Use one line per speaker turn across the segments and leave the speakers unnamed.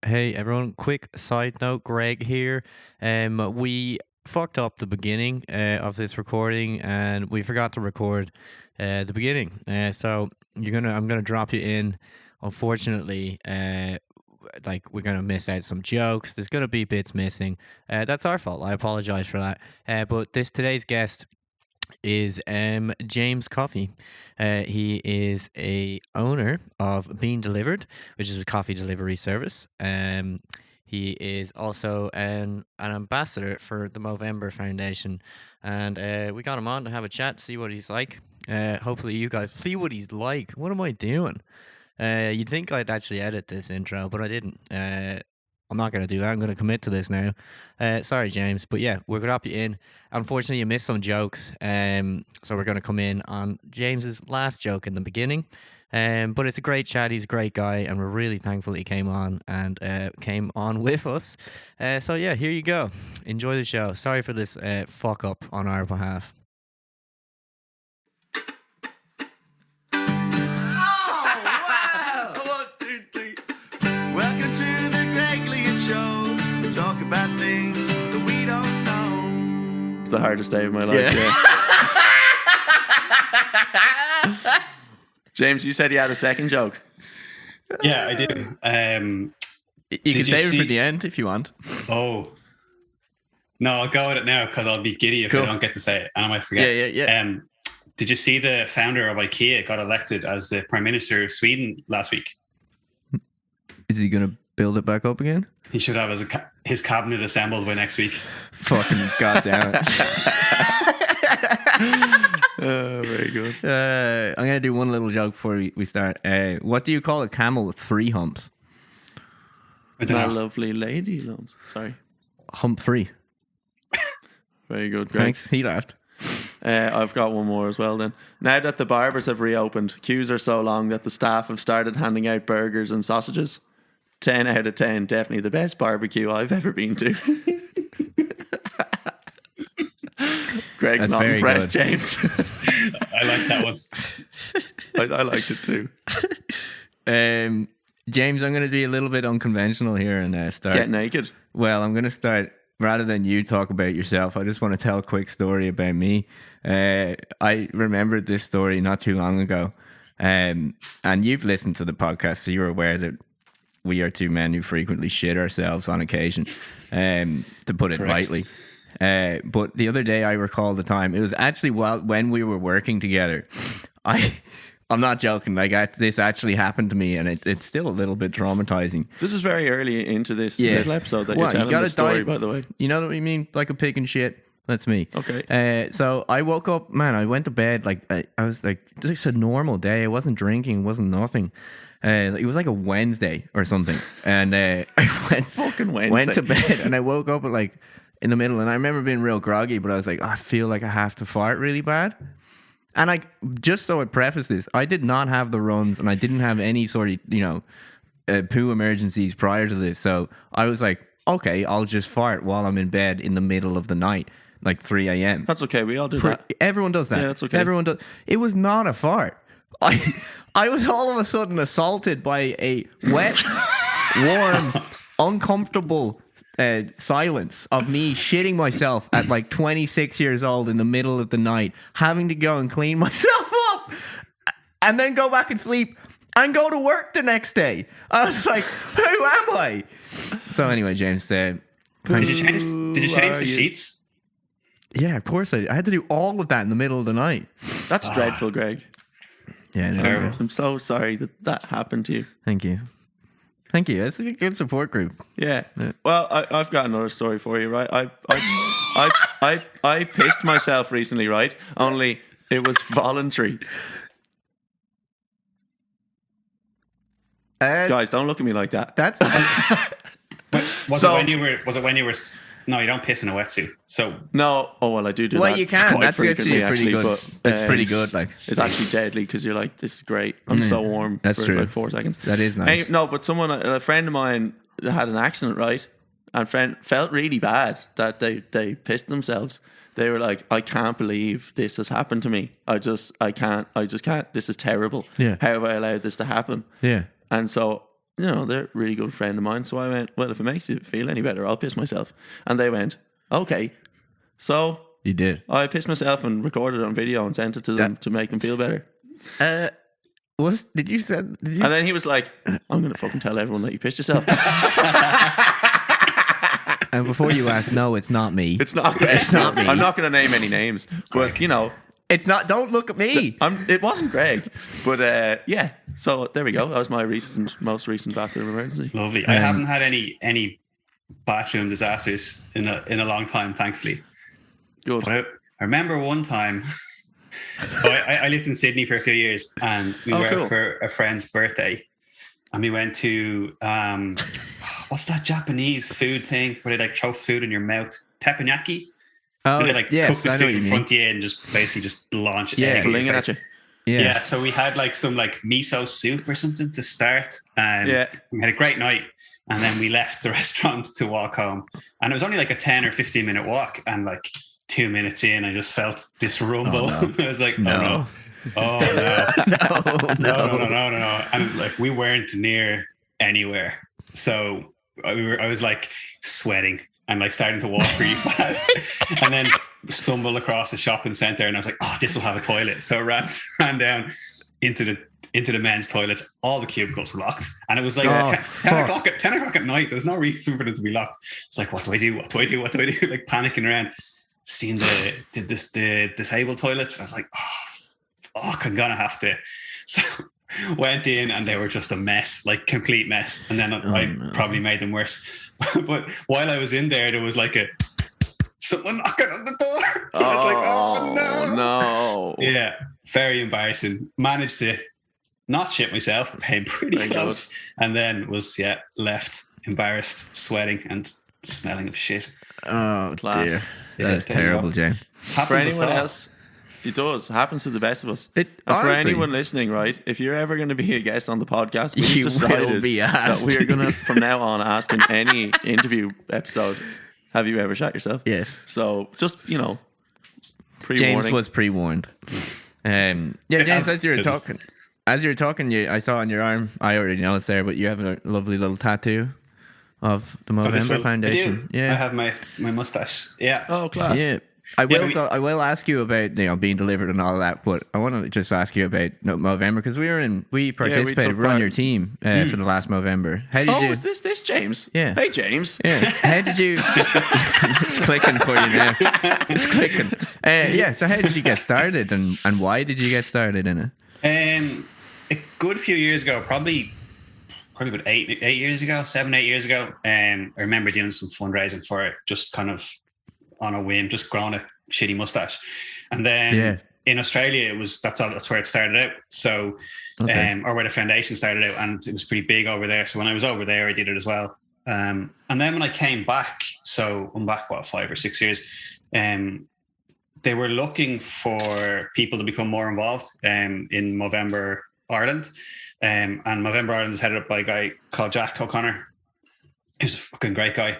Hey everyone, quick side note, Greg here. We fucked up the beginning of this recording and we forgot to record the beginning. So I'm gonna drop you in. Unfortunately, like we're gonna miss out some jokes. There's gonna be bits missing. That's our fault. I apologize for that. But today's guest is James Coffey. He is a owner of BeanDelivered, which is a coffee delivery service. He is also an ambassador for the Movember Foundation, and we got him on to have a chat, see what he's like. Hopefully, you guys see what he's like. What am I doing? You'd think I'd actually edit this intro, but I didn't. I'm not going to do that. I'm going to commit to this now. Sorry, James. But yeah, we're going to drop you in. Unfortunately, you missed some jokes. So we're going to come in on James's last joke in the beginning. But it's a great chat. He's a great guy. And we're really thankful he came on and came on with us. So yeah, here you go. Enjoy the show. Sorry for this fuck up on our behalf.
Welcome to the Gregliot show. We talk about things that we don't know. It's the hardest day of my life, yeah. James, you said you had a second joke.
Yeah, I do.
You can save it for the end if you want.
Oh. No, I'll go with it now because I'll be giddy if I don't get to say it and I might forget.
Yeah.
Did you see the founder of IKEA got elected as the Prime Minister of Sweden last week?
Is he going to build it back up again?
He should have his cabinet assembled by next week.
Fucking goddamn it.
Very good.
I'm going to do one little joke before we start. What do you call a camel with 3 humps?
I don't
My
know.
lovely lady loves. Sorry.
Hump free.
Very good, Greg.
Thanks. He laughed.
I've got one more as well then. Now that the barbers have reopened, queues are so long that the staff have started handing out burgers and sausages. 10 out of 10, definitely the best barbecue I've ever been to. Greg's
That's
not
very
impressed,
good.
James.
I like that one.
I liked it too.
James, I'm going to be a little bit unconventional here and start.
Get naked.
Well, I'm going to start, rather than you talk about yourself, I just want to tell a quick story about me. I remembered this story not too long ago. And you've listened to the podcast, so you're aware that we are two men who frequently shit ourselves on occasion, to put it
Correct.
lightly. But the other day I recall the time, it was actually when we were working together. I'm not joking, this actually happened to me and it's still a little bit traumatizing.
This is very early into this
Yeah.
little episode that
Well,
you're
you
telling
gotta
the story,
dive-
by the way.
You know what I mean? Like a pig and shit. That's me.
Okay.
So I woke up, man, I went to bed, I was like, just a normal day. I wasn't drinking, wasn't nothing. It was like a Wednesday or something. And I
Fucking Wednesday.
went to bed and I woke up at in the middle and I remember being real groggy, but I was like, I feel like I have to fart really bad. And just so I preface this, I did not have the runs and I didn't have any sort of, poo emergencies prior to this. So I was like, okay, I'll just fart while I'm in bed in the middle of the night, like 3 a.m.
That's okay. We all do that.
Everyone does that.
Yeah, that's okay.
Everyone does. It was not a fart. I was all of a sudden assaulted by a wet, warm, uncomfortable silence of me shitting myself at 26 years old in the middle of the night, having to go and clean myself up and then go back and sleep and go to work the next day. I was like, who am I? So anyway, James said,
Did you change the sheets?
yeah, of course I had to do all of that in the middle of the night.
That's dreadful, Greg.
Yeah, no,
Terrible.
I'm so sorry that happened to you.
Thank you. Thank you. It's a good support group.
Yeah. Well, I've got another story for you, right? I pissed myself recently, right? Only it was voluntary. Guys, don't look at me like that.
That's
Was
So-
it when you were? No, you don't piss in a wetsuit. So
No. Oh, well, I do
well,
that
you can.
quite
That's actually
frequently,
pretty good.
but,
That's pretty good.
It's actually deadly because you're like, this is great. I'm so warm
That's
for
true.
4 seconds.
That is nice.
No, but a friend of mine had an accident, right? And friend felt really bad that they pissed themselves. They were like, I can't believe this has happened to me. I just can't. This is terrible.
Yeah.
How have I allowed this to happen?
Yeah.
And so they're a really good friend of mine. So I went, well, if it makes you feel any better, I'll piss myself. And they went, okay. So
You did.
I pissed myself and recorded it on video and sent it to them to make them feel better.
Did you?
And then he was like, I'm going to fucking tell everyone that you pissed yourself.
And before you ask, no, it's not me.
It's not me. I'm not going to name any names, but
It's not. Don't look at me.
It wasn't Greg, but yeah. So there we go. That was my most recent bathroom emergency.
Lovely. I haven't had any bathroom disasters in a long time, thankfully.
Good.
But I remember one time. So I lived in Sydney for a few years, and we were
cool.
for a friend's birthday, and we went to what's that Japanese food thing where they like throw food in your mouth? Teppanyaki.
Oh,
They like
yes,
cook the
I know
food
what
in
you
front of you and just basically just launch it.
Yeah,
Fling it at you.
Yeah, so we had like some like miso soup or something to start, and we had a great night. And then we left the restaurant to walk home, and it was only like a 10 or 15 minute walk, and like 2 minutes in, I just felt this rumble.
Oh, no.
I was like,
No.
oh no,
no.
and like we weren't near anywhere, so I was like sweating and like starting to walk really fast, and then stumbled across a shopping center, and I was like, oh, this will have a toilet. So I ran down into the men's toilets. All the cubicles were locked, and it was like 10 o'clock at night. There was no reason for them to be locked. It's like, what do I do? Like panicking around, seeing the disabled toilets. I was like, oh, I'm gonna have to. So went in, and they were just a mess, like complete mess. And then I probably made them worse. But while I was in there was like someone knocking on the door. I was like, oh no. Yeah, very embarrassing. Managed to not shit myself, came pretty close, and then was left embarrassed, sweating and smelling of shit.
Oh,
Class.
dear. That is terrible, James.
For anyone else, it does. It happens to the best of us. And for anyone listening, right, if you're ever going to be a guest on the podcast, we've decided that we are going to, from now on, ask in any interview episode, have you ever shot yourself?
Yes.
So just, pre-warning.
James was pre-warned. James, as you were talking, I saw on your arm, I already know it's there, but you have a lovely little tattoo of the Movember Foundation.
I do. I have my mustache. Yeah.
Oh, class.
Yeah. I will ask you about BeanDelivered and all that, but I want to just ask you about Movember, because we participated. We're on your team for the last Movember. How did you?
Is this James?
Yeah.
Hey, James.
Yeah. How did you? It's clicking for you now. It's clicking. So how did you get started, and why did you get started in it?
A good few years ago, probably about 8 years ago, 7, 8 years ago. I remember doing some fundraising for it, just kind of on a whim, just growing a shitty mustache. And then in Australia, that's where it started out. So, or where the foundation started out, and it was pretty big over there. So when I was over there, I did it as well. And then when I came back, so I'm back, 5 or 6 years, they were looking for people to become more involved in Movember Ireland. And Movember Ireland is headed up by a guy called Jack O'Connor. He's a fucking great guy.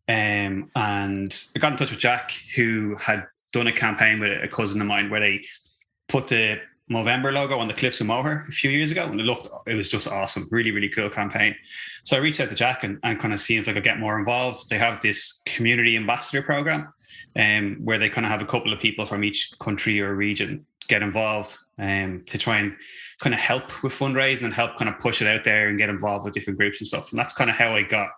And I got in touch with Jack, who had done a campaign with a cousin of mine where they put the Movember logo on the cliffs of Moher a few years ago, and it was just awesome. Really, really cool campaign. So I reached out to Jack and kind of see if I could get more involved. They have this community ambassador program where they kind of have a couple of people from each country or region get involved to try and kind of help with fundraising and help kind of push it out there and get involved with different groups and stuff. And that's kind of how I got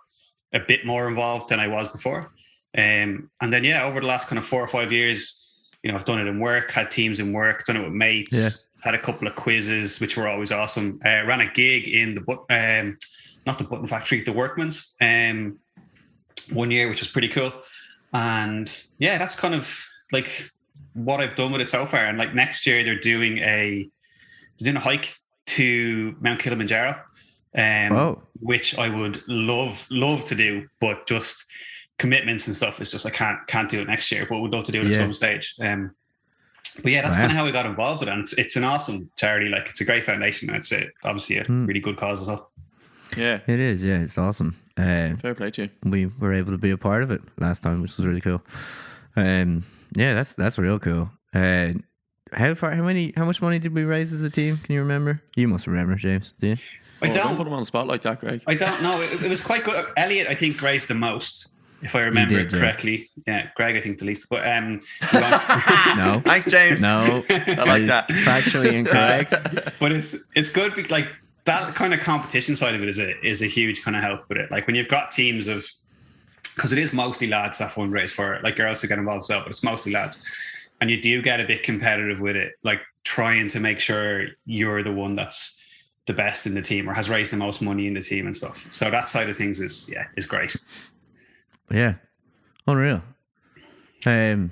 a bit more involved than I was before. And then, over the last kind of 4 or 5 years, I've done it in work, had teams in work, done it with mates, had a couple of quizzes, which were always awesome. Ran a gig in not the Button Factory, the Workman's 1 year, which was pretty cool. And that's kind of like what I've done with it so far. And like next year, they're doing a hike to Mount Kilimanjaro. Which I would love to do, but just commitments and stuff is just I can't do it next year, but would love to do it at some stage. But that's kind of how we got involved with it. And it's an awesome charity. Like, it's a great foundation, and it's obviously a really good cause as well.
Yeah,
it is. Yeah, it's awesome.
Fair play to you.
We were able to be a part of it last time, which was really cool. That's real cool. How much money did we raise as a team? Can you remember? You must remember, James. Do you?
Don't put him on the spot like that, Greg.
I don't know. It was quite good. Elliot, I think, raised the most, if I remember it correctly. Yeah, Greg, I think the least. But
no.
Thanks, James.
No,
I like that.
Factually incorrect.
But it's good because, like, that kind of competition side of it is a huge kind of help with it. Like when you've got teams of, because it is mostly lads that fundraise for it, like girls who get involved as well, but it's mostly lads. And you do get a bit competitive with it, like trying to make sure you're the one that's the best in the team or has raised the most money in the team and stuff. So that side of things is great.
Yeah. Unreal. I'm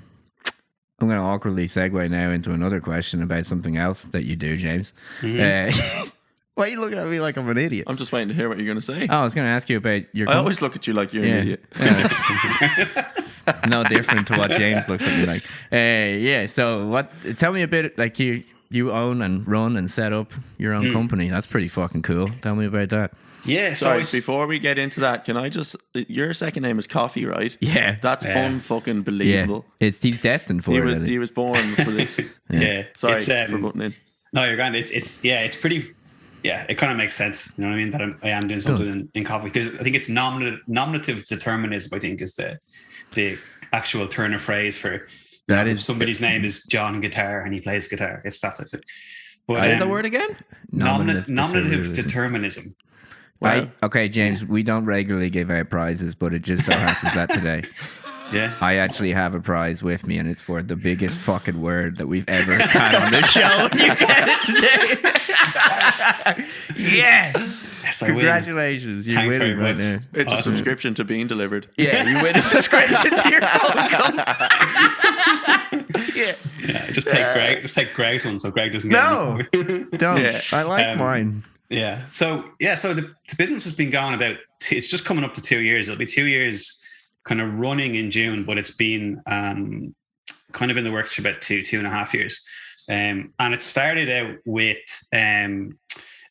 going to awkwardly segue now into another question about something else that you do, James. Mm-hmm. Why are you looking at me like I'm an idiot?
I'm just waiting to hear what you're going to say.
Oh, I was going to ask you about your...
I always look at you like you're an idiot.
No different to what James looks at me like. Yeah, so tell me a bit, like you own and run and set up your own company. That's pretty fucking cool. Tell me about that.
Yeah,
sorry, before we get into that, can I just... Your second name is Coffey, right?
Yeah.
That's unfucking believable.
Yeah. He's destined for it.
He was born for this.
Yeah.
Sorry for butting in.
No, you're grand. It's pretty... Yeah, it kind of makes sense. You know what I mean? That I am doing something in coffee. I think it's nominative determinism, I think, is the actual turn of phrase for that. Is somebody's name is John Guitar and he plays guitar. It's that type of thing. But
say the word again?
Nominative determinism.
Wow. Okay, James, we don't regularly give out prizes, but it just so happens that today.
Yeah.
I actually have a prize with me, and it's for the biggest fucking word that we've ever had on the show. You get it today. Yes. Congratulations. You win it right now.
It's awesome. A subscription to BeanDelivered.
Yeah, you win a subscription to your phone company.
Yeah. Just take Greg's one so Greg doesn't get
it. Don't. Yeah. I like mine.
Yeah. So the business has been going about, it's just coming up to 2 years. It'll be 2 years kind of running in June, but it's been kind of in the works for about two and a half years. And it started out with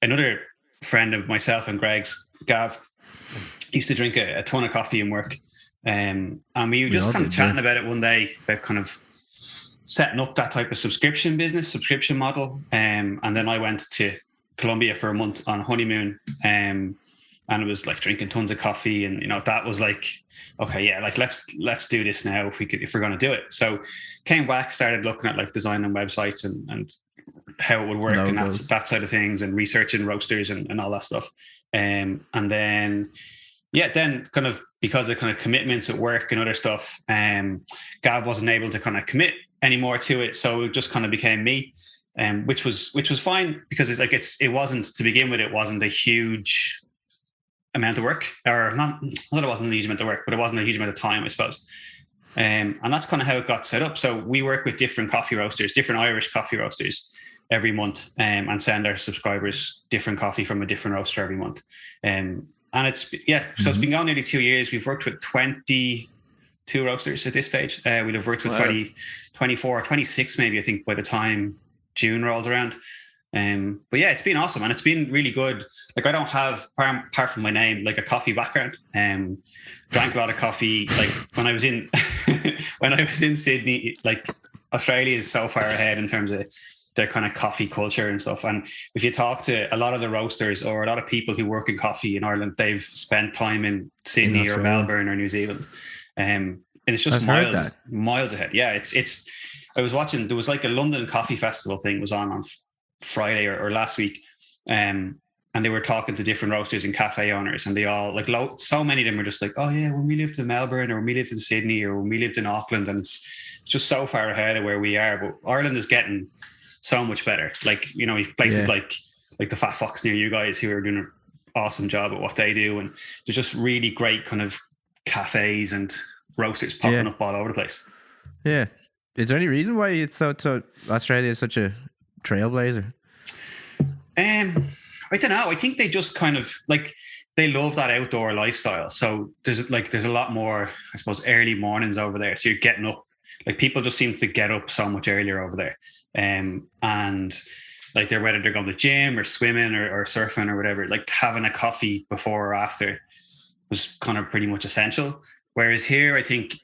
another friend of myself and Greg's, Gav, used to drink a ton of coffee in work. And we were just kind of chatting about it one day, about kind of setting up that type of subscription model. And then I went to Colombia for a month on a honeymoon. And it was like drinking tons of coffee. And, that was like, okay, yeah, like let's do this now if we're going to do it. So came back, started looking at like designing websites and how it would work and that side of things, and researching roasters and all that stuff. And then kind of because of kind of commitments at work and other stuff, Gav wasn't able to kind of commit anymore to it. So it just kind of became me, which was fine because it wasn't, to begin with, it wasn't a huge amount of work, or not that it wasn't a huge amount of work, but it wasn't a huge amount of time, I suppose. And that's kind of how it got set up. So we work with different coffee roasters, different Irish coffee roasters every month, and send our subscribers different coffee from a different roaster every month. And it's, so it's been going nearly 2 years. We've worked with 22 roasters at this stage. We'd have worked with 20, 24, 26 maybe, I think, by the time June rolls around. But yeah, it's been awesome and it's been really good. Like I don't have, apart from my name, like a coffee background. Drank a lot of coffee. Like when I was in Sydney, like Australia is so far ahead in terms of their kind of coffee culture and stuff. And if you talk to a lot of the roasters or a lot of people who work in coffee in Ireland, they've spent time in Sydney or Melbourne or New Zealand. And it's just miles ahead. Yeah, it's. I was watching. There was like a London Coffee Festival thing was on Friday or last week, and they were talking to different roasters and cafe owners, and they all like so many of them were just like, oh yeah, when we lived in Melbourne or when we lived in Sydney or when we lived in Auckland, and it's just so far ahead of where we are. But Ireland is getting so much better. Like places like the Fat Fox near you guys who are doing an awesome job at what they do, and there's just really great kind of cafes and roasters popping up all over the place.
Yeah. Is there any reason why it's so Australia is such a trailblazer?
I don't know. I think they just kind of like they love that outdoor lifestyle. So there's a lot more, I suppose, early mornings over there. So you're getting up. Like people just seem to get up so much earlier over there. And like whether they're going to the gym or swimming or surfing or whatever, like having a coffee before or after was kind of pretty much essential. Whereas here, I think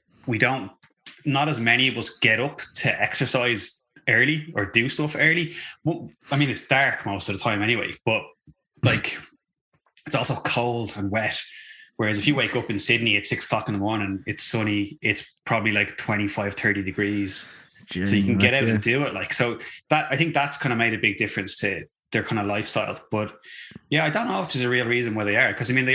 not as many of us get up to exercise early or do stuff early. Well, I mean, it's dark most of the time anyway, but like it's also cold and wet. Whereas if you wake up in Sydney at 6 o'clock in the morning, it's sunny, it's probably like 25, 30 degrees. So you can get out and do it. Like, so that, I think that's kind of made a big difference to their kind of lifestyle. But yeah, I don't know if there's a real reason why they are. Because I mean, they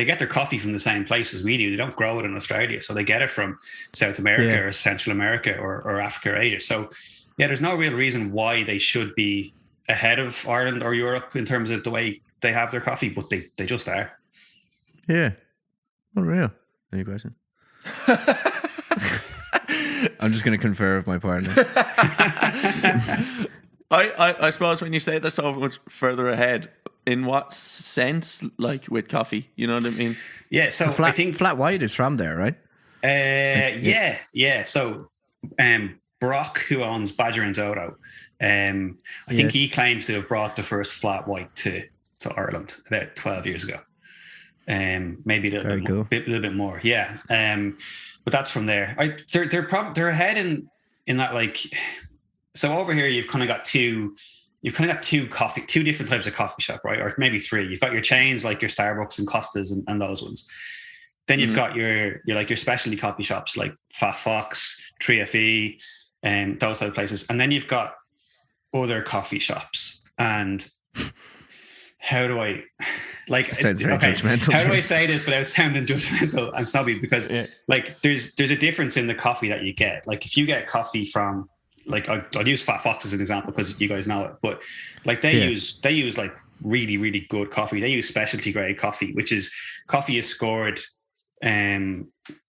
get their coffee from the same place as we do. They don't grow it in Australia. So they get it from South America or Central America or Africa or Asia. So yeah, there's no real reason why they should be ahead of Ireland or Europe in terms of the way they have their coffee, but they just are.
Yeah. Unreal. Any question? I'm just going to confer with my partner.
I suppose when you say they're so much further ahead, in what sense, like with coffee? You know what I mean?
Yeah, so
I
think
think Flat White is from there, right?
Yeah. So Brock, who owns Badger and Dodo, I think he claims to have brought the first Flat White to Ireland about 12 years ago. Maybe a little bit more. Yeah. But that's from there. They're ahead in that, like, so over here you've kind of got two different types of coffee shop, right? Or maybe three. You've got your chains like your Starbucks and Costas and those ones. Then you've got your specialty coffee shops like Fat Fox, Triathlon, and those type of places. And then you've got other coffee shops. And how do I how do I say this without sounding judgmental and snobby? Because like there's a difference in the coffee that you get. Like if you get coffee from, like, I'll use Fat Fox as an example because you guys know it, but like they use like really, really good coffee. They use specialty grade coffee, which is coffee is scored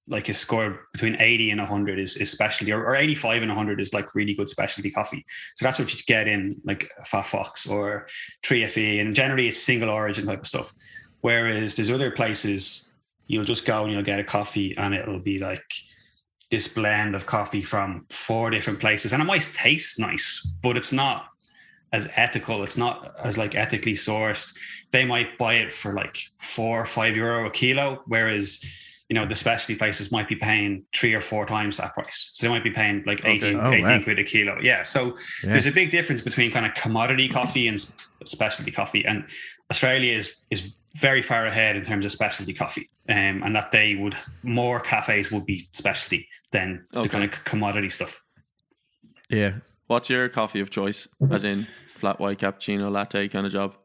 like is scored between 80 and 100 is specialty, or 85 and 100 is like really good specialty coffee. So that's what you get in like Fat Fox or Triathlon, and generally it's single origin type of stuff. Whereas there's other places you'll just go and you'll get a coffee and it'll be like this blend of coffee from 4 different places, and it might taste nice, but it's not as ethical. It's not as like ethically sourced. They might buy it for like €4 or €5 a kilo, whereas the specialty places might be paying 3 or 4 times that price. So they might be paying like 18 quid a kilo. Yeah. So there's a big difference between kind of commodity coffee and specialty coffee. And Australia is very far ahead in terms of specialty coffee. And that more cafes would be specialty than the kind of commodity stuff.
Yeah.
What's your coffee of choice? As in flat white, cappuccino, latte kind of job?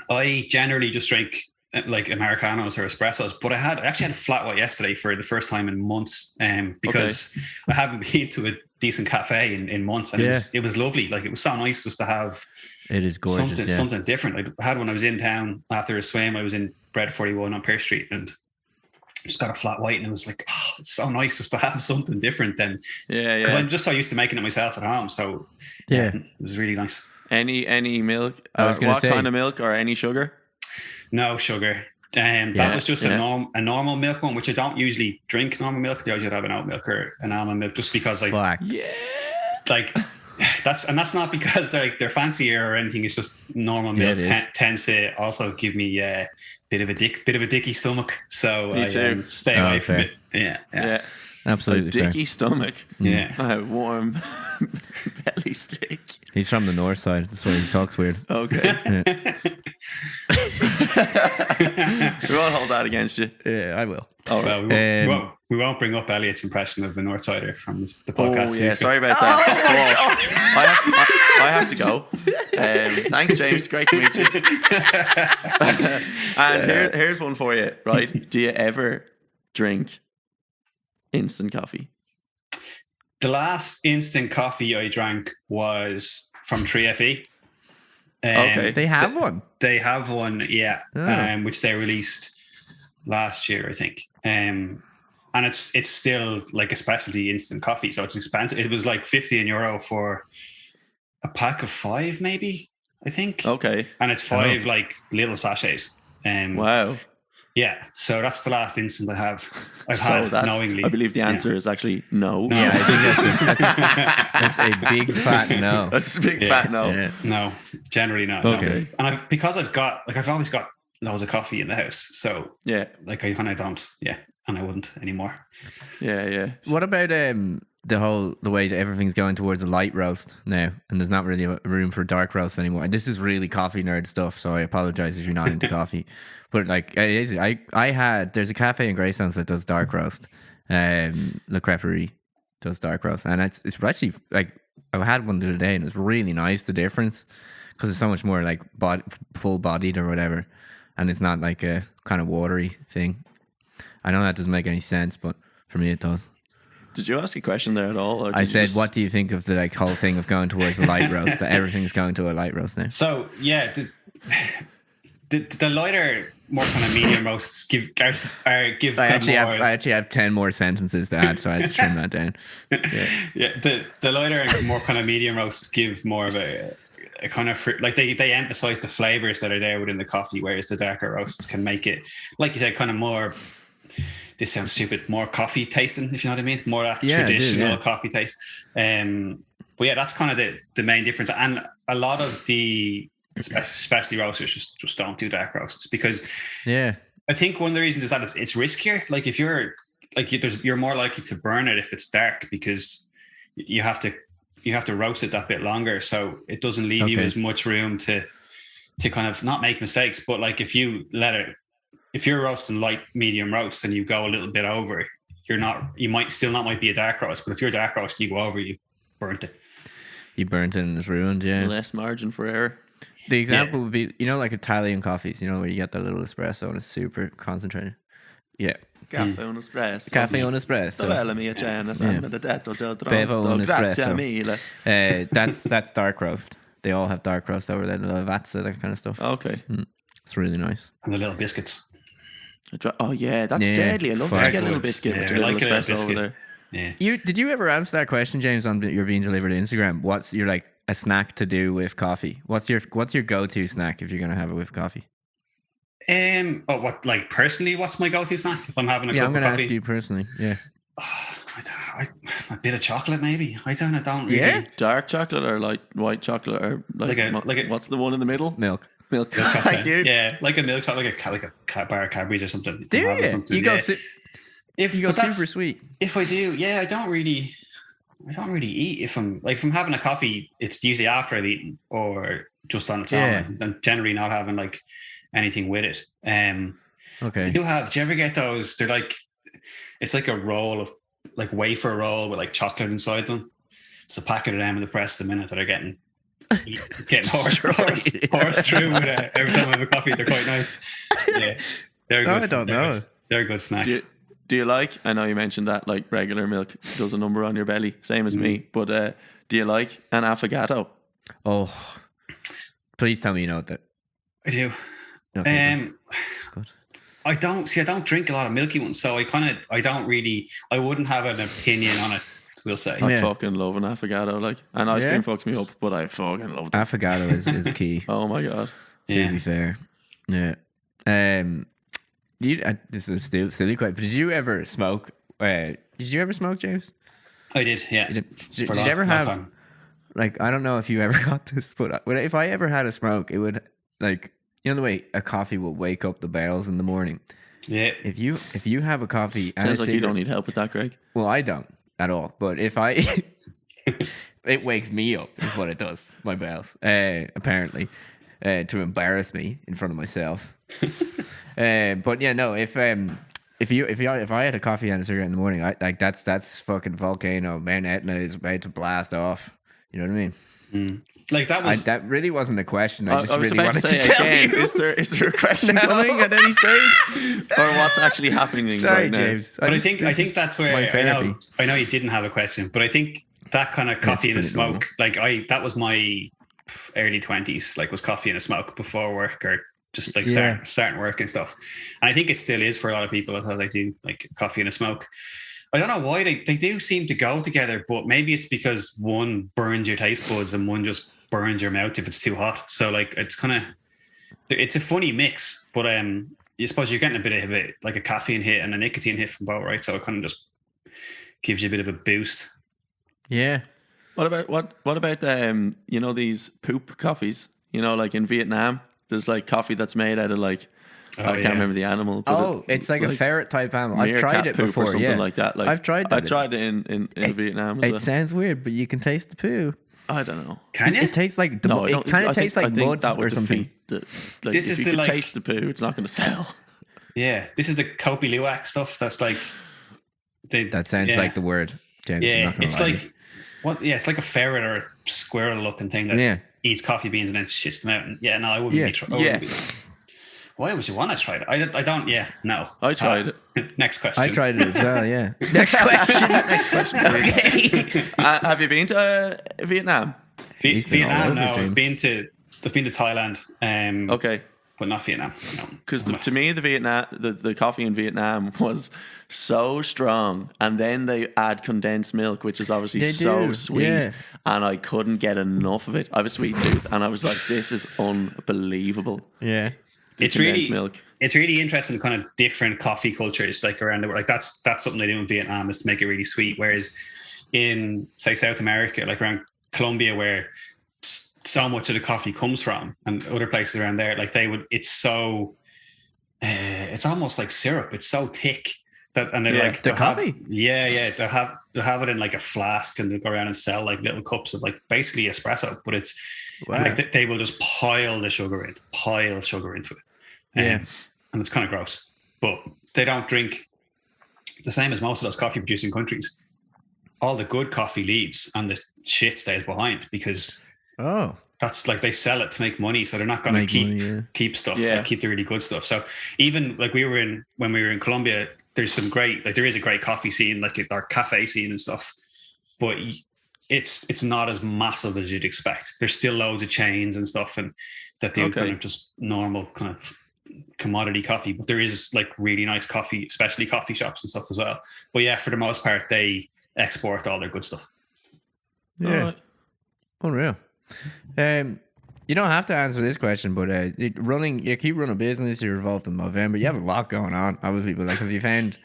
I
generally just drink like Americanos or espressos, but I actually had a flat white yesterday for the first time in months, because I haven't been to a decent cafe in months, and it was lovely. Like, it was so nice just to have something different. I had when I was in town after a swim. I was in Bread 41 on Pearse Street and just got a flat white, and it was like, it's so nice just to have something different than because I'm just so used to making it myself at home. So it was really nice.
Any milk? What kind of milk, or any sugar?
No sugar. That was just a normal milk one, which I don't usually drink normal milk. I usually have an oat milk or an almond milk, just because that's not because they're fancier or anything. It's just normal milk tends to also give me a bit of a dicky stomach, so I stay away from it. Yeah.
Absolutely.
A dicky stomach.
Yeah.
A warm belly stick.
He's from the north side. That's why he talks weird.
Okay. We won't hold that against you.
Yeah, I will.
All right.
We won't bring up Elliot's impression of the North Sider from the podcast.
Oh, yeah. Sorry about that. I have to go. Thanks, James. Great to meet you. And here's one for you, right? Do you ever drink instant coffee?
The last instant coffee I drank was from Triathlon.
They have one.
They have one, yeah. Which they released last year, I think. And it's still like a specialty instant coffee, so it's expensive. It was like €15 for a pack of 5, maybe, I think.
Okay.
And it's 5 like little sachets.
Wow.
Yeah, so that's the last instant I've had knowingly.
I believe the answer is actually no.
Yeah, I think that's a big fat no.
That's a big fat no.
Yeah.
No, generally not.
Okay.
No. And I've always got loads of coffee in the house, so I kind of don't. Yeah, and I wouldn't anymore.
Yeah.
What about the way that everything's going towards a light roast now, and there's not really room for dark roast anymore. And this is really coffee nerd stuff, so I apologize if you're not into coffee. But like, it is, there's a cafe in Greystones that does dark roast. Le Creperie does dark roast, and it's actually like, I had one the other day, and it was really nice. The difference, because it's so much more like full bodied or whatever, and it's not like a kind of watery thing. I know that doesn't make any sense, but for me it does.
Did you ask a question there at all? Or
I said, what do you think of the like whole thing of going towards the light roast? That everything's going to a light roast now.
So yeah, the lighter, more kind of medium roasts give. I
actually have 10 more sentences to add, so I had to trim that down.
Yeah, the lighter and more kind of medium roasts give more of a kind of fruit, like they emphasize the flavors that are there within the coffee, whereas the darker roasts can make it, like you said, kind of more. This sounds stupid. More coffee tasting, if you know what I mean. More that traditional coffee taste. But yeah, that's kind of the main difference. And a lot of the especially roasters just don't do dark roasts because I think one of the reasons is that it's riskier. Like if you're you're more likely to burn it if it's dark because you have to roast it that bit longer, so it doesn't leave you as much room to kind of not make mistakes. But like if you're roasting light medium roast and you go a little bit over, you might be a dark roast, but if you're dark roast and you go over, you burnt it.
You burnt it and it's ruined, yeah.
Less margin for error.
The example would be, like Italian coffees, where you get that little espresso and it's super concentrated. Yeah.
Caffè un espresso.
Caffè un espresso.
Bella mia cena, sempre detto,
Bevo un
grazie
espresso.
mille.
That's dark roast. They all have dark roast over there, Lavazza, that kind of stuff.
Okay.
It's really nice.
And the little biscuits.
Oh yeah, that's deadly. I love to get a little biscuit with your little espresso over there.
Yeah. Did you ever answer that question, James, on your BeanDelivered Instagram? What's your like a snack to do with coffee? What's your go-to snack if you're gonna have it with coffee?
What like personally? What's my go-to snack if I'm having a cup of coffee?
I'm gonna ask you personally. Yeah.
I don't know. A bit of chocolate, maybe. I don't really.
Yeah, dark chocolate or like white chocolate or like a what's the one in the middle?
Milk
chocolate.
Thank you.
Yeah, like a milk chocolate, like a bar of Cadbury's or something.
Do you?
Something.
You go super sweet.
If I do, I don't really eat. If I'm having a coffee, it's usually after I've eaten or just on its own. And generally not having like anything with it.
Okay.
Do you ever get those? They're like, it's like a roll of like wafer roll with like chocolate inside them. It's a packet of them in the press at the minute that are getting horsed through with every time I have a coffee. They're quite nice. Yeah, they're good.
I don't know.
They're a good snack.
Do you like? I know you mentioned that like regular milk does a number on your belly, same as me. But do you like an affogato?
Oh, please tell me you know that.
I do.
Okay, good.
I don't drink a lot of milky ones, so I wouldn't have an opinion on it. We'll say.
I fucking love an affogato, like, and ice cream fucks me up, but I fucking love that.
Affogato is key.
Oh my god.
To be fair, yeah. This is still silly question, but did you ever smoke? Did you ever smoke, James?
I did. Yeah.
Did you ever have? Time. Like, I don't know if you ever got this, but if I ever had a smoke, it would like, the way a coffee will wake up the bowels in the morning.
Yeah.
If you have a coffee,
sounds like you don't need help with that, Greg.
Well, I don't at all. But if it wakes me up, is what it does. My bowels, apparently, to embarrass me in front of myself. But yeah, no. If I had a coffee and a cigarette in the morning, that's fucking volcano. Mount Etna is about to blast off. You know what I mean?
Mm. Like that was
that really wasn't a question. I just
was
really wanted to tell
again,
you.
Is there a question coming at any stage, or what's actually happening right now?
James.
But I think that's where I know you didn't have a question, but I think that kind of coffee and a smoke, that was my early 20s. Like, was coffee and a smoke before work or just like starting work and stuff. And I think it still is for a lot of people. That's how they do, like coffee and a smoke. I don't know why they do seem to go together, but maybe it's because one burns your taste buds and one just burns your mouth if it's too hot. So like it's a funny mix, but I suppose you're getting a bit of it, like a caffeine hit and a nicotine hit from both, right? So it kind of just gives you a bit of a boost.
Yeah.
What about these poop coffees? Like in Vietnam, there's like coffee that's made out of like I can't remember the animal. But
it's like a ferret type animal. I've tried it
poop
before.
or something like that. Like,
I've tried that.
I tried it in Vietnam.
It sounds weird, but you can taste the poo.
I don't know.
Can you?
It tastes like
No,
it kind of tastes like mud
that would
or something.
Like,
This
if
is
you
the,
could
like-
taste the poo, it's not going to sell.
Yeah, this is the Kopi Luwak stuff. That's like
That sounds like the word, James. I'm
Yeah,
not gonna
it's
lie to
like
you.
what? Yeah, it's like a ferret or a squirrel looking thing that eats coffee beans and then shits them out. And yeah, no, I wouldn't be. Why would you want to try it? I don't. Yeah, no.
I tried
it. Next question.
I tried it as well. Yeah. Next question. Next question. Okay.
Have you been to Vietnam?
Vietnam? No, I've been to Thailand.
Okay.
But not Vietnam. No.
Because to me, the coffee in Vietnam was so strong, and then they add condensed milk, which is obviously so sweet, and I couldn't get enough of it. I have a sweet tooth, and I was like, "This is unbelievable."
Yeah,
it's really milk. It's really interesting, kind of different coffee cultures like around the world. Like that's something they do in Vietnam, is to make it really sweet. Whereas in, say, South America, like around Colombia, where so much of the coffee comes from, and other places around there, like it's so it's almost like syrup. It's so thick that, and they like
the coffee.
They'll have it in like a flask, and they'll go around and sell like little cups of like basically espresso, but it's like they will just pile sugar into it. And it's kind of gross, but they don't drink the same as most of those coffee producing countries. All the good coffee leaves and the shit stays behind, because that's like they sell it to make money, so they're not going to keep stuff, like keep the really good stuff. So even like when we were in Colombia, there's some great, like there is a great coffee scene, like our cafe scene and stuff, but it's not as massive as you'd expect. There's still loads of chains and stuff, and that do kind of just normal kind of commodity coffee, but there is like really nice coffee, especially coffee shops and stuff as well. But yeah, for the most part, they export all their good stuff.
Yeah, unreal. You don't have to answer this question, but you keep running a business, you're involved in Movember, you have a lot going on, obviously, but like, have you found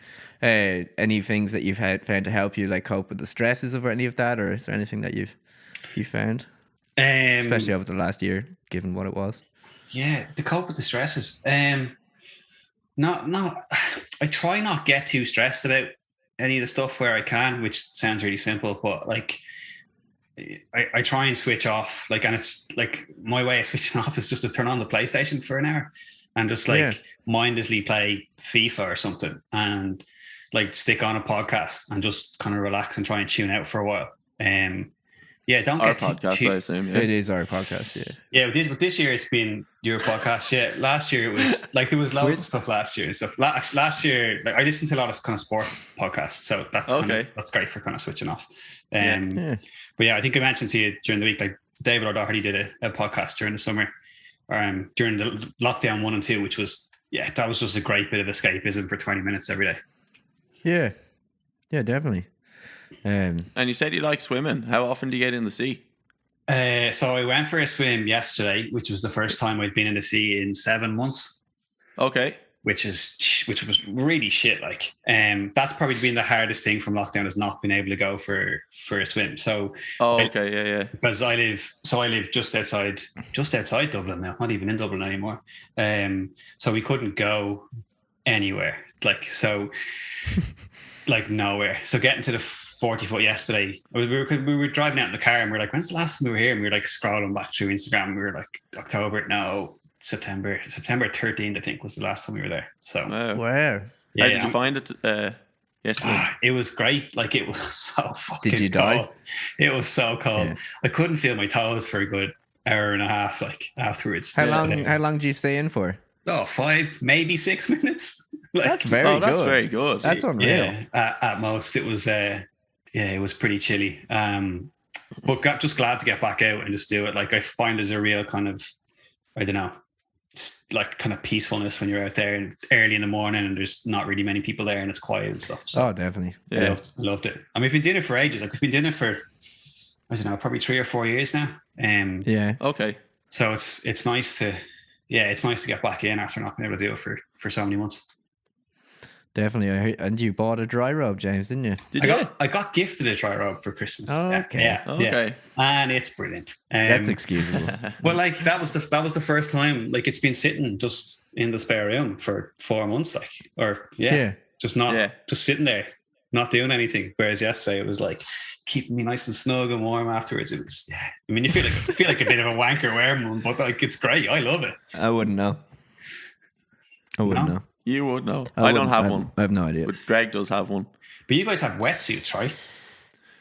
any things that you've found to help you like cope with the stresses of any of that, or is there anything that you've found, especially over the last year, given what it was?
Yeah, to cope with the stresses. Not. I try not get too stressed about any of the stuff where I can, which sounds really simple, but like I try and switch off. Like, and it's like my way of switching off is just to turn on the PlayStation for an hour and just like mindlessly play FIFA or something, and like stick on a podcast and just kind of relax and try and tune out for a while. Don't
our
get
podcast, I assume.
It is our podcast,
but this year it's been your podcast. Yeah, last year it was like there was loads of stuff last year and stuff. Last year, like I listened to a lot of kind of sport podcasts, so that's that's great for kind of switching off. But yeah, I think I mentioned to you during the week, like David O'Doherty did a podcast during the summer, during the lockdown 1 and 2, which was that was just a great bit of escapism for 20 minutes every day.
Yeah, definitely.
And you said you like swimming. How often do you get in the sea?
So I went for a swim yesterday, which was the first time I'd been in the sea in 7 months.
Okay. Which
was really shit. Like, that's probably been the hardest thing from lockdown, is not being able to go for a swim. So, because I live just outside Dublin now, not even in Dublin anymore. So we couldn't go anywhere, like nowhere. So getting to the 40-foot yesterday, we were driving out in the car and we were like, when's the last time we were here? And we were like scrolling back through Instagram and we were like, September 13th, I think, was the last time we were there. So
where?
How did you find it yesterday?
It was great. Like, it was so fucking
Did you
cold.
die?
It was so cold.
Yeah.
I couldn't feel my toes for a good hour and a half, like, afterwards.
How long do you stay in for?
5, maybe 6 minutes. Like,
that's very good.
That's very good.
That's unreal.
Yeah, at most. It was it was pretty chilly. But just glad to get back out and just do it. Like, I find there's a real kind of, I don't know, like kind of peacefulness when you're out there and early in the morning and there's not really many people there and it's quiet and stuff. So
definitely.
I loved it. And we've been doing it for ages. Like, we've been doing it for, I don't know, probably 3 or 4 years now.
Okay.
So it's nice to get back in after not being able to do it for so many months.
Definitely. And you bought a dry robe, James, didn't you?
Did you?
I got gifted a dry robe for Christmas.
Oh,
Yeah,
okay.
yeah,
Okay.
yeah. And it's brilliant.
That's excusable.
Well, like that was the first time. Like it's been sitting just in the spare room for 4 months. Like, or just sitting there, not doing anything. Whereas yesterday it was like keeping me nice and snug and warm afterwards. It was I mean, you feel like a bit of a wanker wearing one, but like it's great. I love it.
I wouldn't know. know.
You would know. I don't have one.
I have no idea.
But Greg does have one.
But you guys have wetsuits, right?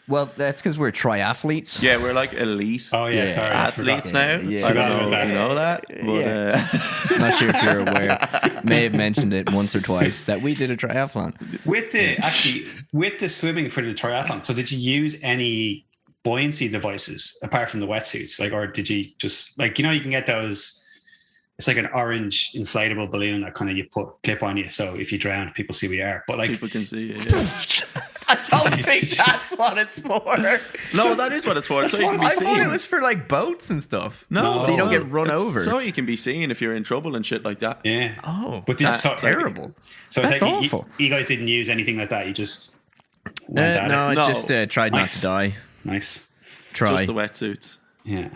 Well, that's because we're triathletes.
Yeah, we're like elite
Sorry,
athletes now.
Yeah.
I don't know if you know that. But,
Not sure if you're aware. May have mentioned it once or twice that we did a triathlon.
With the swimming for the triathlon. So did you use any buoyancy devices apart from the wetsuits? Like, or did you just you can get those? It's like an orange inflatable balloon that kind of you clip on you. So if you drown, people see where you are. But like
people can see it. Yeah.
I don't think that's what it's for.
No, that is what it's for. So you can be
I thought
seen.
it was for like boats and stuff.
No,
so you don't get run over.
So you can be seen if you're in trouble and shit like that.
Yeah.
Oh,
but
that's terrible.
So
that's awful.
You guys didn't use anything like that. You just went at
no,
it.
I just tried not to die.
Nice.
Try.
Just the wetsuits.
Yeah.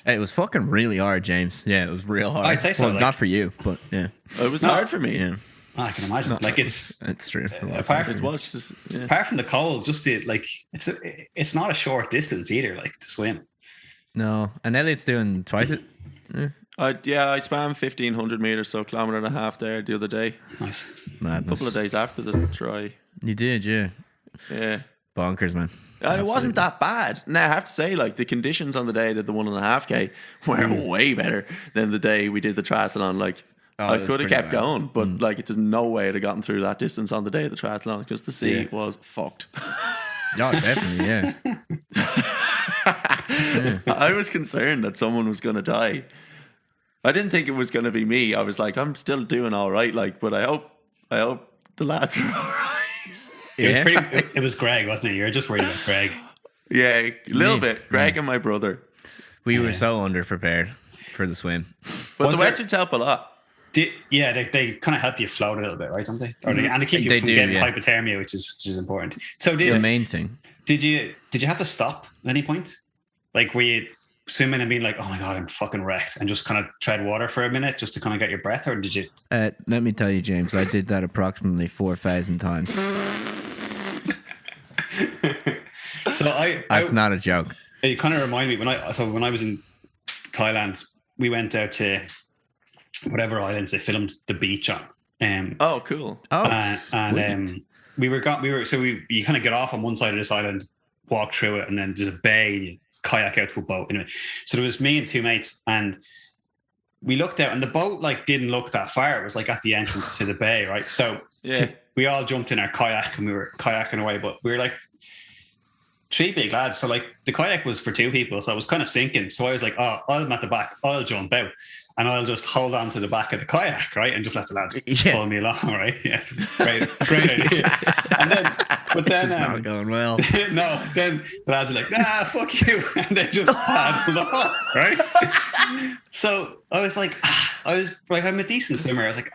It was fucking really hard, James. Yeah, it was real hard.
I'd say so.
Well, not for you, but yeah.
It was hard for me.
Yeah.
I can imagine.
It's true.
Apart from the cold, just it's not a short distance either. Like to swim.
No, and Elliot's doing twice it.
I swam 1,500 meters, so a kilometer and a half there the other day.
Nice.
A couple of days after the try.
You did, yeah.
Yeah.
Bonkers, man.
And it wasn't that bad. Now, I have to say, like, the conditions on the day I did the 1.5K were way better than the day we did the triathlon. Like, I could have kept going, but, like, there's no way I'd have gotten through that distance on the day of the triathlon because the sea was fucked.
Yeah, definitely, yeah.
I was concerned that someone was going to die. I didn't think it was going to be me. I was like, I'm still doing all right, like, but I hope the lads are all right.
It was Greg, wasn't it? You were just worried about Greg.
Yeah, a little bit. Greg and my brother.
We were so underprepared for the swim.
But the wetsuits help a lot.
They kind of help you float a little bit, right? Don't they? And they keep you from getting hypothermia, which is important. So
the main thing.
Did you have to stop at any point? Like were you swimming and being like, oh my God, I'm fucking wrecked, and just kind of tread water for a minute just to kind of get your breath, or did you?
Let me tell you, James, I did that approximately 4,000 times.
So
that's not a joke.
It kind of reminded me when I was in Thailand, we went out to whatever islands they filmed the beach on.
Oh, cool.
You kind of get off on one side of this island, walk through it, and then there's a bay and you kayak out to a boat. Anyway, so there was me and two mates, and we looked out, and the boat like didn't look that far. It was like at the entrance to the bay, right? So we all jumped in our kayak and we were kayaking away, but we were like 3 big lads. So like the kayak was for 2 people, so I was kind of sinking. So I was like, oh, I'm at the back, I'll jump out and I'll just hold on to the back of the kayak, right? And just let the lads pull me along, right? Yeah, great idea. And then, but then
not going well.
No, then the lads are like, nah, fuck you, and they just paddled off, right? So I was like, I'm a decent swimmer. I was like,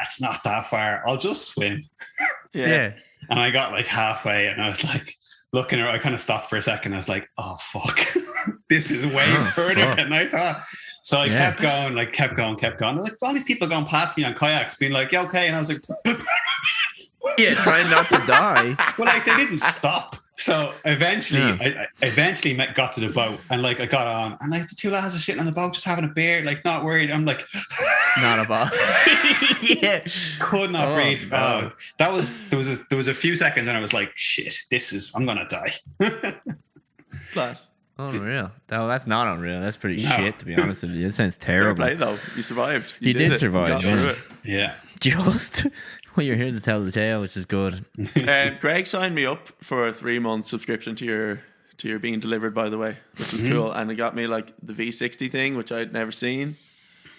it's not that far. I'll just swim.
Yeah.
And I got like halfway, and I was like, looking around, I kind of stopped for a second. I was like, oh, fuck. This is way further than I thought. So I kept going. Like, all these people going past me on kayaks being like, yeah, okay. And I was like,
yeah, trying not to die.
Well, like they didn't stop. So eventually, I got to the boat, and like I got on, and like the 2 lads are sitting on the boat just having a beer, like not worried. I'm like,
not about. Yeah,
could not breathe.
No.
There was a few seconds, and I was like, shit, I'm gonna die.
Class.
Unreal. No, that's not unreal. That's pretty shit, to be honest with you. It sounds terrible.
Fair play, though. You survived.
You did survive.
Got through it.
Yeah.
Just. Well, you're here to tell the tale, which is good.
Greg signed me up for a 3-month subscription to your BeanDelivered, by the way, which was cool, and it got me like the V60 thing, which I'd never seen.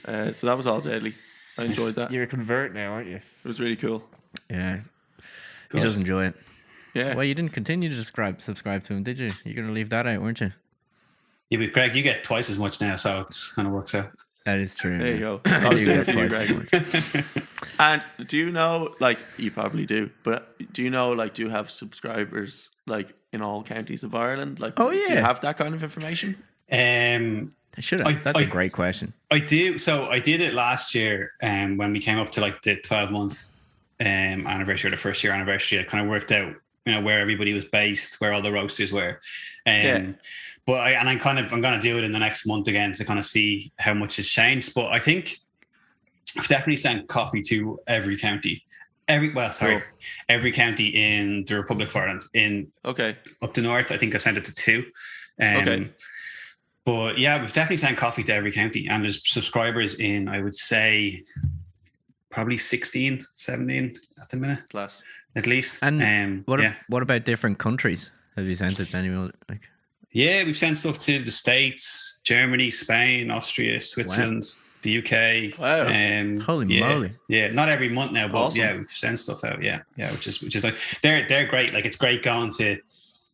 So that was all deadly. I enjoyed that.
You're a convert now, aren't you?
It was really cool.
Yeah,
Good.
He does enjoy it.
Yeah.
Well, you didn't continue to subscribe to him, did you? You're going to leave that out, weren't you?
Yeah, but Greg, you get twice as much now, so it kind of works out.
That is true.
There you
man.
go. I was
do
doing
get
it for you,
quite
Greg.
much.
And do you know, like, you probably do, but do you know, like, do you have subscribers, like, in all counties of Ireland? Like,
Oh,
do you
yeah.
have that kind of information?
I should have. That's a great question.
I do. So I did it last year when we came up to like the 12 month anniversary, or the first year anniversary. I kind of worked out, where everybody was based, where all the roasters were. But I'm going to do it in the next month again to kind of see how much has changed. But I think I've definitely sent coffee to every county. Every county in the Republic of Ireland. Up to north, I think I sent it to 2. But yeah, we've definitely sent coffee to every county, and there's subscribers in, I would say, probably 16, 17 at the minute.
Class.
At least.
And what about different countries? Have you sent it to anyone?
Yeah, we've sent stuff to the States, Germany, Spain, Austria, Switzerland, the UK.
Wow.
Holy moly.
Yeah, not every month now, but
awesome.
Yeah, we've sent stuff out. Yeah, which is like they're great. Like, it's great going to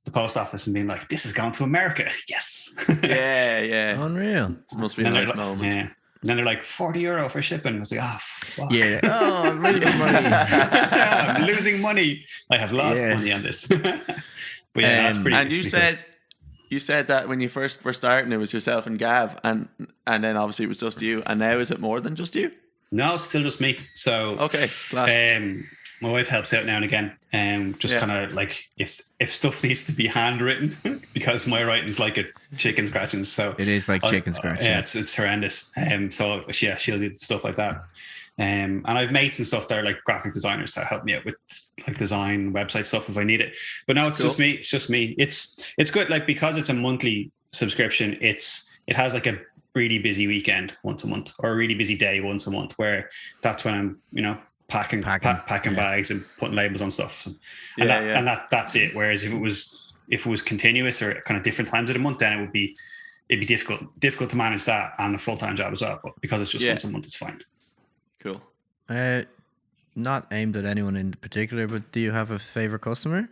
the post office and being like, this is going to America. Yes.
Yeah.
Unreal.
It must be a nice moment.
Yeah. And then they're like €40 for shipping. I was like, fuck.
Yeah. Oh, I'm losing money.
Yeah, I'm losing money. I have lost money on this. But yeah, that's pretty.
And you said that when you first were starting, it was yourself and Gav, and then obviously it was just you. And now is it more than just you?
No, it's still just me. So
okay,
my wife helps out now and again. Just kind of like if stuff needs to be handwritten, because my writing's like a chicken scratching. So
it is like chicken scratching.
Yeah, it's horrendous. So yeah, she'll do stuff like that. And I've mates and stuff that are like graphic designers to help me out with like design, website stuff if I need it. But no, it's just me. It's just me. It's good, like, because it's a monthly subscription. It has like a really busy weekend once a month, or a really busy day once a month, where that's when I'm packing bags and putting labels on stuff. And that's it. Whereas if it was continuous or kind of different times of the month, then it'd be difficult to manage that and a full-time job as well. But because it's just once a month, it's fine.
Cool.
Not aimed at anyone in particular, but do you have a favorite customer?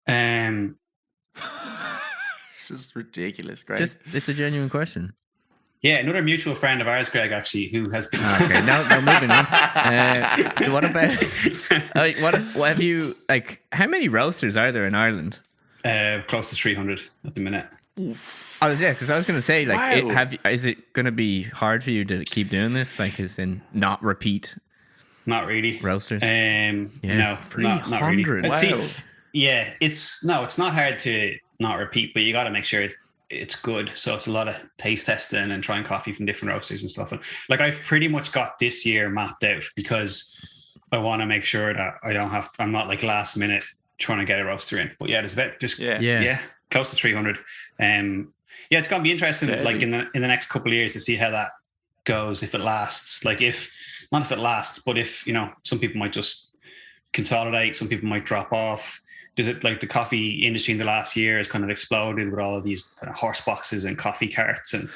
This is ridiculous, Greg.
It's a genuine question.
Yeah, another mutual friend of ours, Greg, actually, who has been.
Okay, now moving on. What about? What have you like? How many roasters are there in Ireland?
Close to 300 at the minute.
Oof.
Oh yeah, because I was going to say, like,
Wow.
is it going to be hard for you to keep doing this, like, as in not repeat?
Not really.
Roasters?
No, not really.
Wow.
See, yeah, it's not hard to not repeat, but you got to make sure it's good. So it's a lot of taste testing and trying coffee from different roasters and stuff. And like, I've pretty much got this year mapped out, because I want to make sure that I'm not like last minute trying to get a roaster in. But yeah, there's about just close to 300. It's going to be interesting, like in the next couple of years, to see how that goes, if it lasts. Like, not if it lasts, but if, some people might just consolidate, some people might drop off. Does it, like, the coffee industry in the last year has kind of exploded with all of these kind of horse boxes and coffee carts and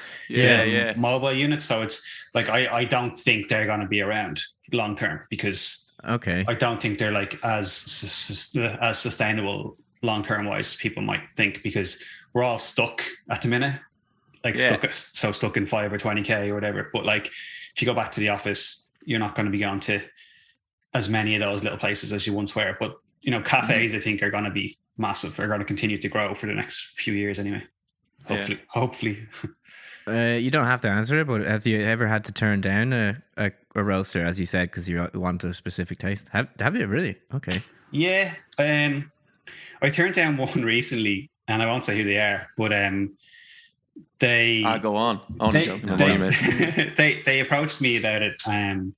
mobile units. So it's like, I don't think they're going to be around long term, because I don't think they're like as sustainable long term wise as people might think, because we're all stuck at the minute, like stuck in 5 or 20k or whatever. But like, if you go back to the office, you're not going to be going to as many of those little places as you once were. But cafes, I think, are going to be massive. Are going to continue to grow for the next few years anyway. Hopefully.
You don't have to answer it, but have you ever had to turn down a roaster, as you said, because you want a specific taste? Have you really? Okay. Yeah.
I turned down one recently, and I won't say who they are, but they.
Go on. Only joking.
They approached me about it, and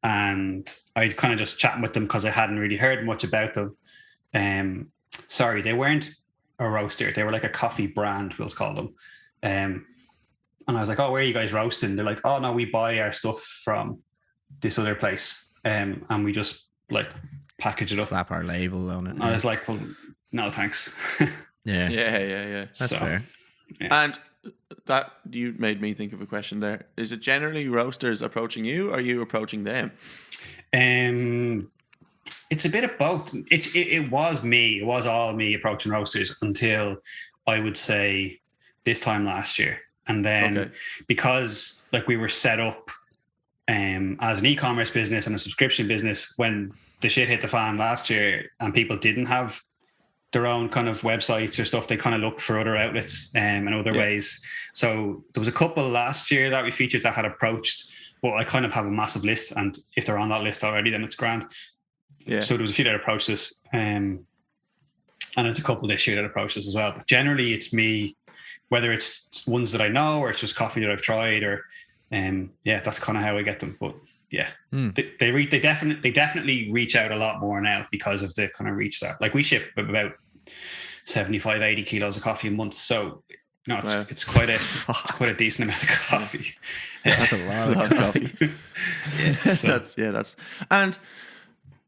I'd kind of just chatting with them because I hadn't really heard much about them. Sorry, they weren't a roaster. They were like a coffee brand, we'll call them. And I was like, "Oh, where are you guys roasting?" They're like, "Oh no, we buy our stuff from this other place, and we just like package it up,
slap our label on it."
And I was like, "Well, no, thanks."
Yeah.
That's fair.
Yeah. And that, you made me think of a question there. Is it generally roasters approaching you, or are you approaching them?
It's a bit of both. It was all me approaching roasters until I would say this time last year. And then
Okay.
because like we were set up as an e-commerce business and a subscription business, when the shit hit the fan last year and people didn't have their own kind of websites or stuff, they kind of looked for other outlets and other ways. So there was a couple last year that we featured that had approached, but I kind of have a massive list, and if they're on that list already, then it's grand.
Yeah.
So there was a few that approached us, and it's a couple this year that approached us as well. But generally, it's me, whether it's ones that I know or it's just coffee that I've tried, or that's kind of how I get them. But yeah, they definitely reach out a lot more now because of the kind of reach that, like, we ship about 75, 80 kilos of coffee a month. So it's quite a decent amount of coffee.
That's a lot of coffee. That's and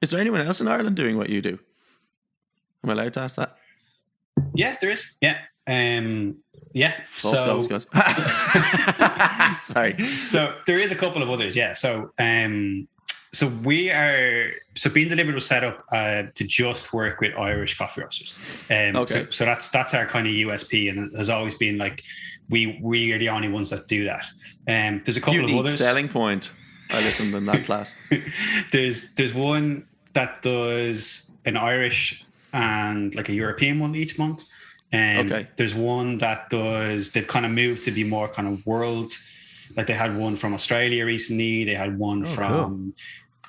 is there anyone else in Ireland doing what you do? Am I allowed to ask that?
Yeah, there is. Yeah.
Fuck those guys. Sorry.
So there is a couple of others. Yeah. So BeanDelivered was set up to just work with Irish coffee roasters.
Okay.
So that's our kind of USP, and it has always been like we are the only ones that do that. There's a couple of others.
Selling point. I listened in that class.
There's one that does an Irish and like a European one each month. Okay. There's one that they've kind of moved to be more kind of world. Like they had one from Australia recently. They had one from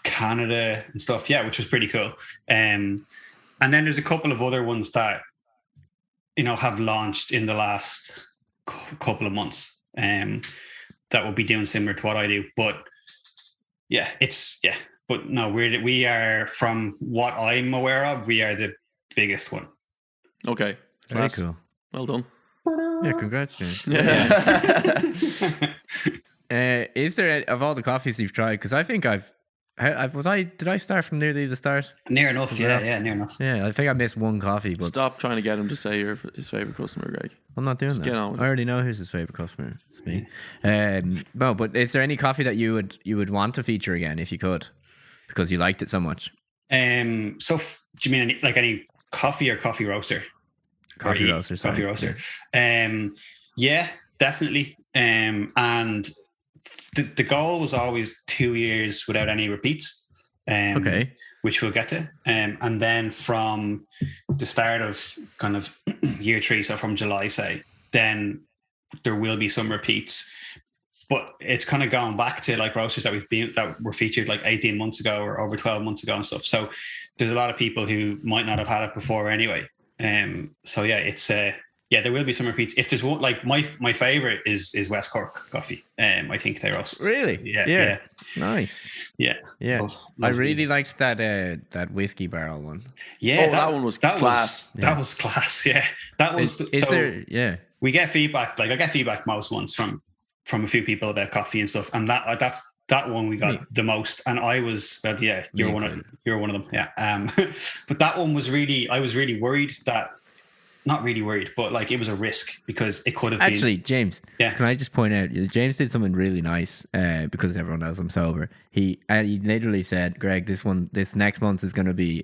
Canada and stuff. Yeah, which was pretty cool. And then there's a couple of other ones that, have launched in the last couple of months that will be doing similar to what I do. But yeah, but no, we are, from what I'm aware of, we are the biggest one.
Okay.
Very cool.
Well done.
Yeah, congrats, James.
Yeah.
Is there, of all the coffees you've tried, because I think did I start from nearly the start?
Near enough, yeah, near enough.
Yeah, I think I missed one coffee, but
stop trying to get him to say you're his favourite customer, Greg.
I'm not doing that.
Get on with
I already know who's his favourite customer. It's me. No, but is there any coffee that you would want to feature again if you could, because you liked it so much?
So do you mean like any coffee or coffee roaster?
Coffee roaster.
Coffee roaster. Yeah, definitely. And the goal was always 2 years without any repeats. Okay. Which we'll get to. And then from the start of kind of year 3, so from July, say, then there will be some repeats. But it's kind of going back to like roasters that were featured like 18 months ago or over 12 months ago and stuff. So there's a lot of people who might not have had it before anyway. So yeah, it's there will be some repeats. If there's one, like my favorite is West Cork coffee. I think they roast.
Really?
Yeah.
Nice.
Yeah.
I really liked that whiskey barrel one.
Yeah,
that one was class.
That was class. Yeah, that was. We get feedback. Like I get feedback most ones from a few people about coffee and stuff, and that one we got the most. And I was, you're one of them. Yeah. But that one was I was really worried that. Not really worried, but like it was a risk because it could have been.
Actually, James, can I just point out, James did something really nice because everyone knows I'm sober. He literally said, Greg, this next month is going to be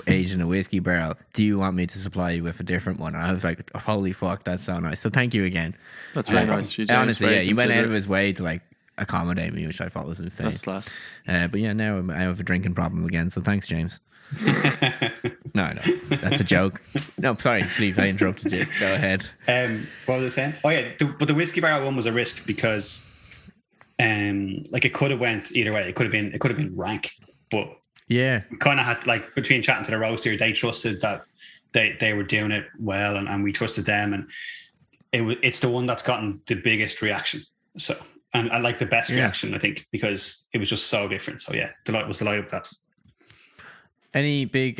aged in a whiskey barrel. Do you want me to supply you with a different one? And I was like, holy fuck, that's so nice. So thank you again.
That's very nice.
Honestly, he went out of his way to like accommodate me, which I thought was insane.
That's class.
But yeah, now I have a drinking problem again. So thanks, James. No, that's a joke. No, sorry, please, I interrupted you. Go ahead.
What was I saying? Oh yeah, but the whiskey barrel one was a risk because, like it could have went either way. It could have been rank, but we kind of had like between chatting to the roaster, they trusted that they were doing it well, and we trusted them, and it's the one that's gotten the biggest reaction. So and I like the best reaction, I think, because it was just so different. So yeah, delighted with that.
Any big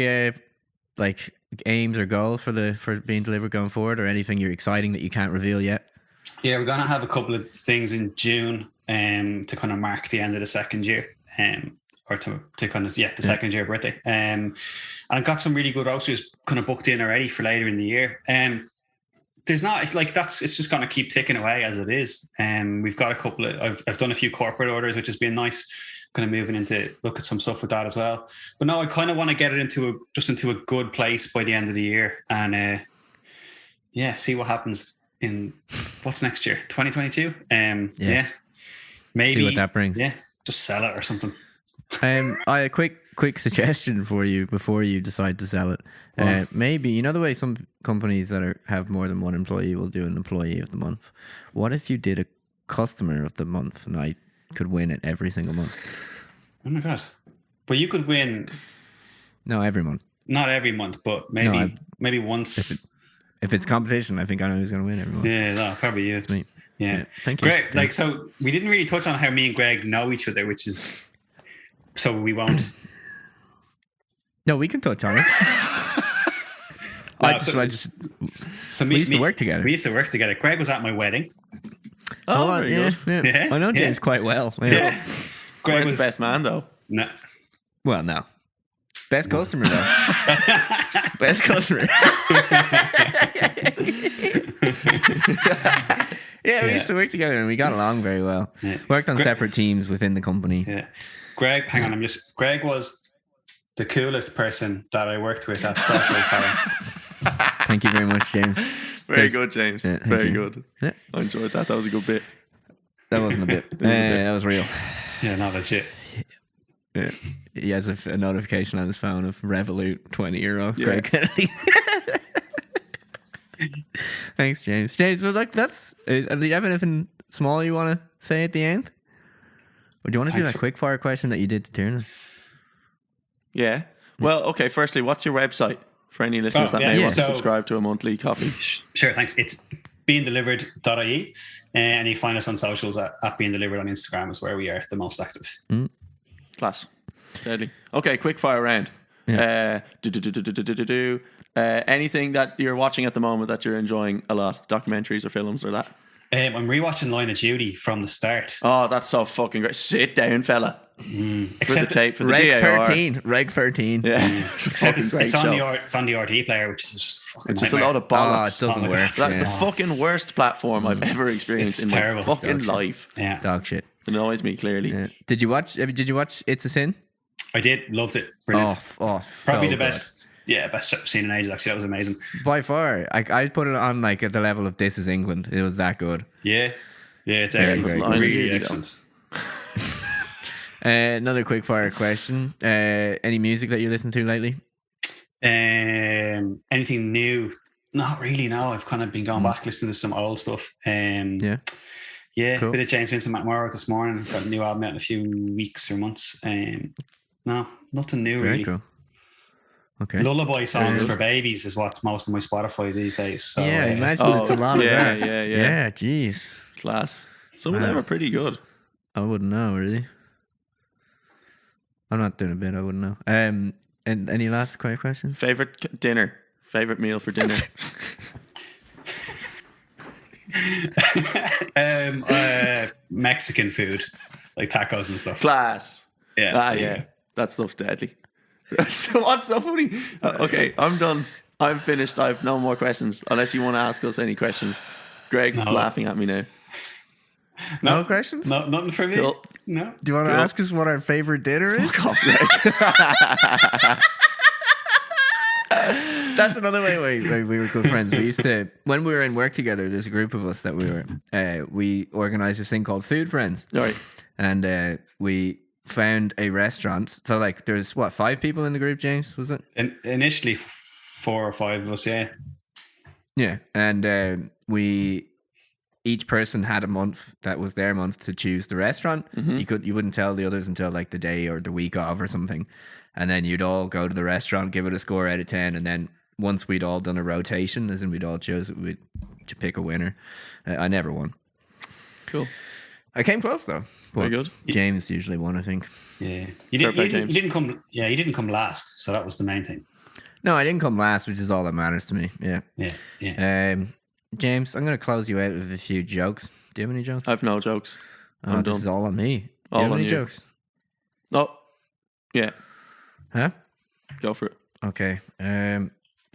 like aims or goals for BeanDelivered going forward, or anything you're exciting that you can't reveal yet?
Yeah, we're gonna have a couple of things in June to kind of mark the end of the second year, or to kind of the second year birthday. And I've got some really good roasters kind of booked in already for later in the year. There's not like it's just gonna keep ticking away as it is. We've got a couple of I've done a few corporate orders, which has been nice. Kind of moving into look at some stuff with that as well. But no, I kind of want to get it into a good place by the end of the year, and see what happens in what's next year, 2022.
Yes.
Yeah, maybe
See what that brings.
Yeah, just sell it or something.
I a quick suggestion for you before you decide to sell it. Maybe, you know the way some companies that have more than one employee will do an employee of the month. What if you did a customer of the month, and I could win it every single month?
Oh my god! But you could win.
No, every month.
Not every month, but maybe maybe once.
If it's competition, I think I know who's going to win every month.
Yeah, no, probably you.
It's me.
Yeah.
Thank you.
Great. Like, so we didn't really touch on how me and Greg know each other, which is so we won't.
No, we can touch on it. We used to work together.
We used to work together. Greg was at my wedding.
Oh, very good.
Yeah. I know James quite well. Yeah.
Greg
was the best man, though.
No.
Well, no. Best customer, though. Best customer. Yeah, we used to work together and we got along very well. Yeah. Worked on separate teams within the company.
Yeah. Greg, hang on, Greg was the coolest person that I worked with at Social Power.
Thank you very much, James.
Very good, James.
Yeah,
very good. Yeah. I enjoyed that. That was a good bit.
That wasn't a bit. That was real.
Yeah, no, that's it.
Yeah. He has a notification on his phone of Revolut €20. Yeah. Greg Kennedy. Thanks, James. James, well, like, do you have anything small you want to say at the end? Or do you want to do that quick fire question that you did to Tiernan?
Yeah. Well, okay. Firstly, what's your website for any listeners that may want to subscribe to a monthly coffee?
Sure, thanks. It's BeanDelivered.ie, and you find us on socials at BeanDelivered on Instagram is where we are the most active.
Class. Deadly. Okay, quick fire round. Yeah. Anything that you're watching at the moment that you're enjoying a lot? Documentaries or films or that?
I'm rewatching Line of Judy from the start.
Oh, that's so fucking great. Sit down, fella. For the tape, for the
Reg
DAR.
13. Reg 13.
Yeah.
It's on the RT player, which is just fucking
It's just a load of bollocks.
Oh, it doesn't work.
That's the fucking worst platform I've ever experienced in my fucking life.
Yeah.
Dog shit.
It annoys me, clearly.
Yeah. Did you watch It's a Sin?
I did. Loved it. Brilliant.
So
probably the
good.
best. Yeah, best I've seen in ages, actually. That was amazing.
By far. I'd put it on like at the level of This Is England. It was that good.
Yeah. Yeah, it's excellent. Really excellent.
Another quick fire question. Any music that you listen to lately?
Anything new? Not really, no. I've kind of been going back listening to some old stuff.
Yeah,
cool. Bit of James Vincent McMorrow this morning. He's got a new album out in a few weeks or months. No, nothing new.
Very
really.
Cool. Okay.
Lullaby songs for babies is what's most of my Spotify these days. So,
yeah, imagine it's a lot of that.
Yeah.
Yeah, jeez.
Class. Some of them are pretty good.
I wouldn't know, really. I'm not doing a bit. I wouldn't know. And any last quick questions?
Favorite dinner? Favorite meal for dinner?
Mexican food, like tacos and stuff.
Class.
Yeah.
Yeah. That stuff's deadly. So what's so funny? Okay, I'm done. I'm finished. I have no more questions. Unless you want to ask us any questions. Greg's laughing at me now.
No questions?
No, nothing for me.
Cool.
No.
Do you want to ask us what our favorite dinner is?
Fuck off, Greg.
That's another way we were good friends. We used to, when we were in work together, there's a group of us that we organized this thing called Food Friends.
Right.
And we found a restaurant. So like there's 5 people in the group, James, was it?
Initially 4 or 5 of us, yeah.
Yeah. And each person had a month that was their month to choose the restaurant. Mm-hmm. You wouldn't tell the others until like the day or the week of or something. And then you'd all go to the restaurant, give it a score out of 10, and then once we'd all done a rotation, as in we'd all chose it, we'd pick a winner. I never won.
Cool.
I came close though.
Very good.
James usually won, I think.
Yeah. You didn't come. Yeah, you didn't come last, so that was the main thing.
No, I didn't come last, which is all that matters to me. Yeah.
Yeah.
James, I'm going to close you out with a few jokes. Do you have any jokes?
I have no jokes.
I'm done. This is all on me. Do
all
you have
on
any
you.
jokes?
Oh, yeah.
Huh?
Go for it.
Okay.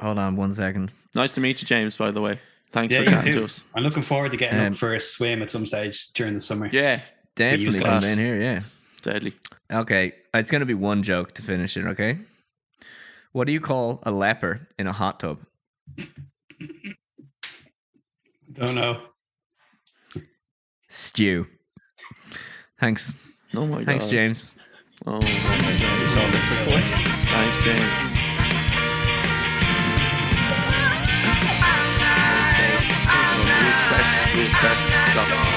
Hold on 1 second.
Nice to meet you, James, by the way. Thanks for
you
chatting
too.
to us.
I'm looking forward to getting up for a swim at some stage during the summer.
Yeah.
Definitely come in here, yeah.
Deadly.
Okay. It's going to be one joke to finish it, okay? What do you call a leper in a hot tub?
Don't know.
Stew. Thanks.
Oh my god.
Thanks, James.
Oh my god. Thanks, James. Okay. We've pressed. Stop.